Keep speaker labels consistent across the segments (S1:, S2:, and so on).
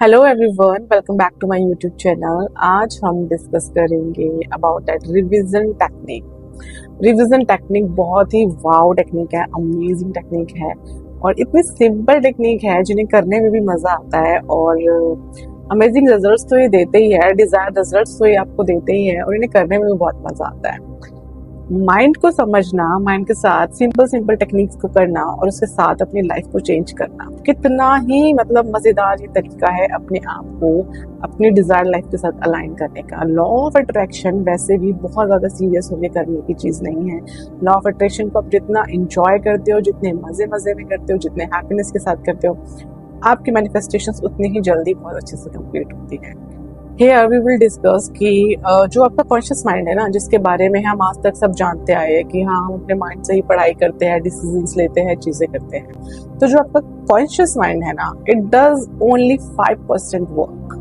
S1: Hello everyone, welcome back to my YouTube channel. आज हम discuss करेंगे about that revision technique. Revision technique बहुत ही वाव टेक्निक है, अमेजिंग टेक्निक है और इतनी सिंपल टेक्निक है जिन्हें करने में भी मजा आता है और अमेजिंग रिजल्ट्स तो ये देते ही है, डिजायर्ड रिजल्ट्स तो ये आपको देते ही है और इन्हें करने में भी बहुत मजा आता है। माइंड को समझना, माइंड के साथ सिंपल सिंपल टेक्निक्स को करना और उसके साथ अपनी लाइफ को चेंज करना कितना ही मजेदार ये तरीका है अपने आप को अपनी डिजायर लाइफ के साथ अलाइन करने का। लॉ ऑफ अट्रैक्शन वैसे भी बहुत ज्यादा सीरियस होने करने की चीज नहीं है। लॉ ऑफ अट्रैक्शन को आप जितना एंजॉय करते हो, जितने मजे मजे में करते हो, जितने हैप्पीनेस के साथ करते हो, आपकी मैनिफेस्टेशंस उतनी ही जल्दी बहुत अच्छे से कंप्लीट होती है। Here we will discuss कि जो आपका कॉन्शियस माइंड है ना, जिसके बारे में हम आज तक सब जानते आए हैं कि हाँ हम अपने माइंड से ही पढ़ाई करते हैं, डिसीजंस लेते हैं, चीजें करते हैं। तो जो आपका कॉन्शियस माइंड है ना, इट डज ओनली 5% वर्क।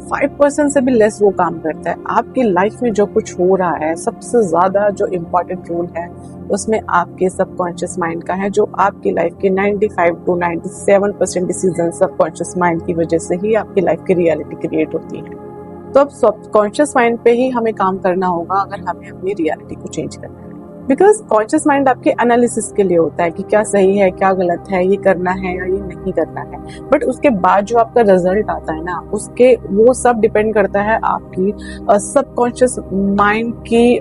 S1: 5% से भी लेस वो काम करता है। आपकी लाइफ में जो कुछ हो रहा है, सबसे ज्यादा जो इम्पोर्टेंट रोल है उसमें आपके सबकॉन्शियस माइंड का है, जो आपकी लाइफ के 95 to 97% डिसीजन सबकॉन्शियस माइंड की वजह से ही आपकी लाइफ की रियलिटी क्रिएट होती है। तो अब सबकॉन्शियस माइंड पे ही हमें काम करना होगा अगर हमें अपनी रियलिटी को चेंज करना है। बिकॉज कॉन्शियस माइंड आपके एनालिसिस के लिए होता है कि क्या सही है, क्या गलत है, ये करना है या ये नहीं करना है। बट उसके बाद जो आपका रिजल्ट आता है ना, उसके वो सब डिपेंड करता है आपकी सबकॉन्शियस माइंड की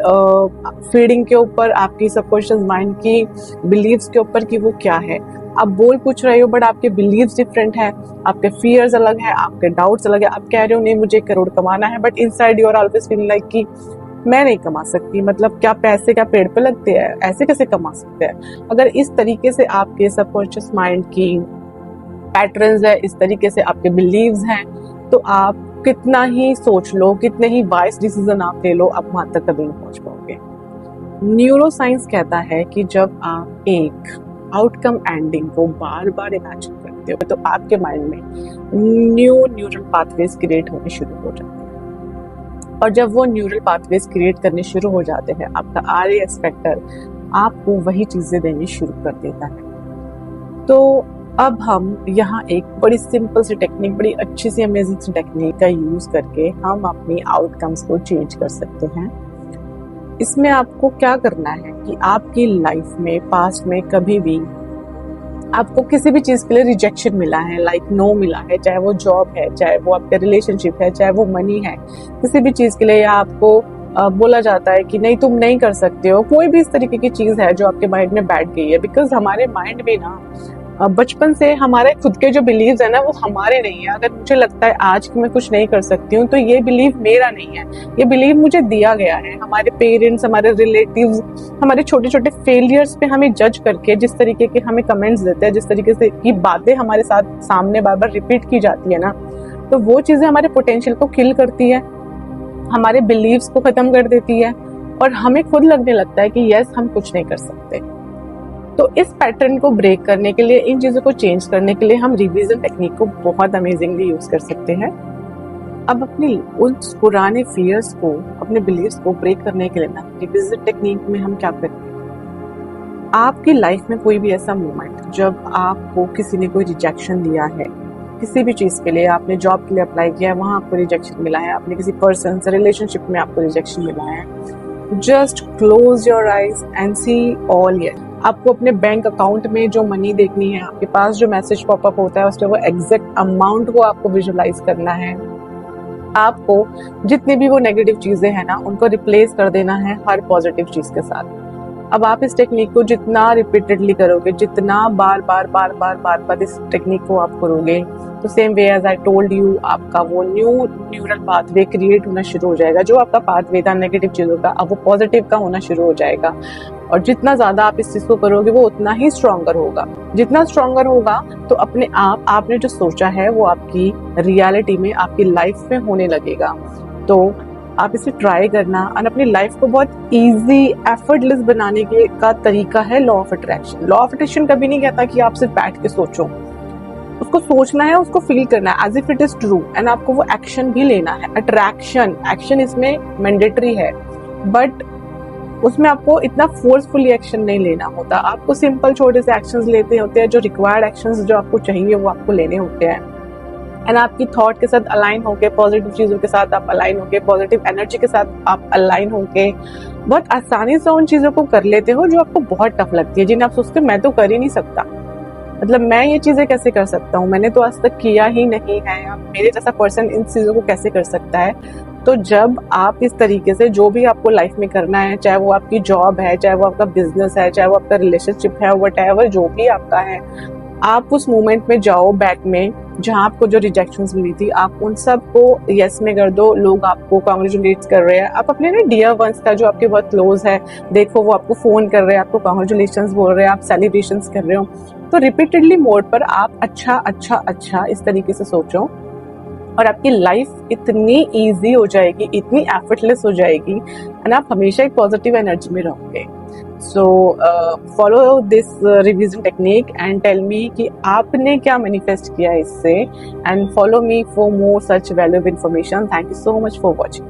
S1: फीडिंग के ऊपर, आपकी सबकॉन्शियस माइंड की बिलीव्स के ऊपर कि वो क्या है। आप बोल कुछ रहे हो बट आपके बिलीव्स डिफरेंट है, आपके फियर्स अलग है, आपके डाउट्स अलग है। आप कह रहे हो नहीं मुझे 1 करोड़ कमाना है, but inside you are always feeling like कि मैं नहीं कमा सकती। मतलब क्या पैसे क्या पेड़ पे लगते हैं, ऐसे कैसे कमा सकते हैं। अगर इस तरीके से आपके सबकॉन्शियस माइंड की पैटर्न्स है, इस तरीके से आपके बिलीव्स हैं, तो आप कितना ही सोच लो, कितने ही वाइज डिसीजन आप ले लो, आप वहां तक कभी नहीं पहुंच पाओगे। न्यूरो साइंस कहता है कि जब आप एक आउटकम एंडिंग को बार बार इमेजिन करते हो तो आपके माइंड में न्यूरल पाथवेज क्रिएट होने शुरू हो जाते हैं और जब वो न्यूरल पाथवेज क्रिएट करने शुरू हो जाते हैं, आपका RAS फैक्टर आपको वही चीजें देनी शुरू कर देता है। तो अब हम यहाँ एक बड़ी सिंपल सी टेक्निक, बड़ी अच्छी सी अमेजिंग सी टेक्निक का यूज करके हम अपनी आउटकम्स को चेंज कर सकते हैं। इसमें आपको क्या करना है कि आपकी लाइफ में पास्ट में कभी भी आपको किसी भी चीज के लिए रिजेक्शन मिला है, लाइक नो मिला है, चाहे वो जॉब है, चाहे वो आपका रिलेशनशिप है, चाहे वो मनी है, किसी भी चीज के लिए या आपको बोला जाता है कि नहीं तुम नहीं कर सकते हो, कोई भी इस तरीके की चीज है जो आपके माइंड में बैठ गई है। बिकॉज हमारे माइंड में ना बचपन से हमारे खुद के जो बिलीव्स है ना वो हमारे नहीं है। अगर मुझे लगता है आज कि मैं कुछ नहीं कर सकती हूँ तो ये बिलीव मेरा नहीं है, ये बिलीव मुझे दिया गया है। हमारे पेरेंट्स, हमारे रिलेटिव्स हमारे छोटे छोटे फेलियर्स पे हमें जज करके जिस तरीके के हमें कमेंट्स देते हैं, जिस तरीके से की बातें हमारे साथ सामने बार बार रिपीट की जाती है ना, तो वो चीजें हमारे पोटेंशियल को किल करती है, हमारे बिलीव्स को खत्म कर देती है और हमें खुद लगने लगता है कि यस हम कुछ नहीं कर सकते। तो इस पैटर्न को ब्रेक करने के लिए, इन चीजों को चेंज करने के लिए हम रिवीजन टेक्निक को बहुत अमेजिंगली यूज कर सकते हैं। अब अपनी उस पुराने फियर्स को, अपने बिलीव्स को ब्रेक करने के लिए ना रिवीजन टेक्निक में हम क्या करेंगे। आपकी लाइफ में कोई भी ऐसा मोमेंट जब आपको किसी ने कोई रिजेक्शन दिया है, किसी भी चीज के लिए, आपने जॉब के लिए अप्लाई किया है वहां आपको रिजेक्शन मिला है, आपने किसी पर्सन से रिलेशनशिप में आपको रिजेक्शन मिला है, just close your eyes and see all ये। आपको अपने बैंक अकाउंट में जो मनी देखनी है, आपके पास जो मैसेज पॉपअप होता है उसमें वो एग्जैक्ट अमाउंट को आपको विजुअलाइज करना है। आपको जितनी भी वो नेगेटिव चीजें हैं ना उनको रिप्लेस कर देना है हर पॉजिटिव चीज के साथ। अब आप इस टेक्निक को जितना रिपीटेडली करोगे, जितना बार बार इस टेक्निक को आप करोगे, तो same way as I told you, आपका वो न्यूरल पाथवे क्रिएट होना शुरू हो जाएगा। जो आपका पाथवे था नेगेटिव चीजों का, अब वो पॉजिटिव का होना शुरू हो जाएगा। और जितना ज्यादा आप इस चीज को करोगे वो उतना ही स्ट्रॉन्गर होगा। जितना स्ट्रॉन्गर होगा तो अपने आप आपने जो सोचा है वो आपकी रियलिटी में, आपकी लाइफ में होने लगेगा। तो आप इसे ट्राई करना और अपनी लाइफ को बहुत इजी, एफर्टलेस बनाने के का तरीका है law of attraction. Law of attraction कभी नहीं कहता कि आप सिर्फ बैठ के सोचो, उसको सोचना है, उसको फील करना है as if it is true, and आपको वो एक्शन भी लेना है। अट्रैक्शन एक्शन इसमें मैंडेटरी है, बट उसमें आपको इतना फोर्सफुली एक्शन नहीं लेना होता। आपको सिंपल छोटे से एक्शंस लेते होते हैं, जो रिक्वायर्ड एक्शंस जो आपको चाहिए वो आपको लेने होते हैं। एंड आपकी थॉट के साथ अलाइन होके, पॉजिटिव चीजों के साथ आप अलाइन होके, पॉजिटिव एनर्जी के साथ आप अलाइन होके बहुत आसानी से उन चीजों को कर लेते हो जो आपको बहुत टफ लगती है, जिन्हें आप सोचते मैं तो कर ही नहीं सकता, मतलब मैं ये चीजें कैसे कर सकता हूँ, मैंने तो आज तक किया ही नहीं है, या मेरे जैसा पर्सन इन चीजों को कैसे कर सकता है। तो जब आप इस तरीके से जो भी आपको लाइफ में करना है, चाहे वो आपकी जॉब है, चाहे वो आपका बिजनेस है, चाहे वो आपका रिलेशनशिप है, व्हाटएवर जो भी आपका है, आप उस मोमेंट में जाओ बैक में जहाँ आपको जो रिजेक्शंस मिली थी, आप उन सब को यस में कर दो। लोग आपको कॉन्ग्रेचुलेट कर रहे हैं, आप अपने ना डियर वंस का जो आपके बहुत क्लोज है, देखो वो आपको फोन कर रहे हैं, आपको कॉन्ग्रेचुलेशंस बोल रहे हैं, आप सेलिब्रेशंस कर रहे हो। तो रिपीटेडली मोड पर आप अच्छा अच्छा अच्छा इस तरीके से सोचो और आपकी लाइफ इतनी इजी हो जाएगी, इतनी एफर्टलेस हो जाएगी, एंड आप हमेशा एक पॉजिटिव एनर्जी में रहोगे। So follow this revision technique and tell me कि आपने क्या मैनिफेस्ट किया इससे, and follow me for more such valuable information. Thank you so much for watching.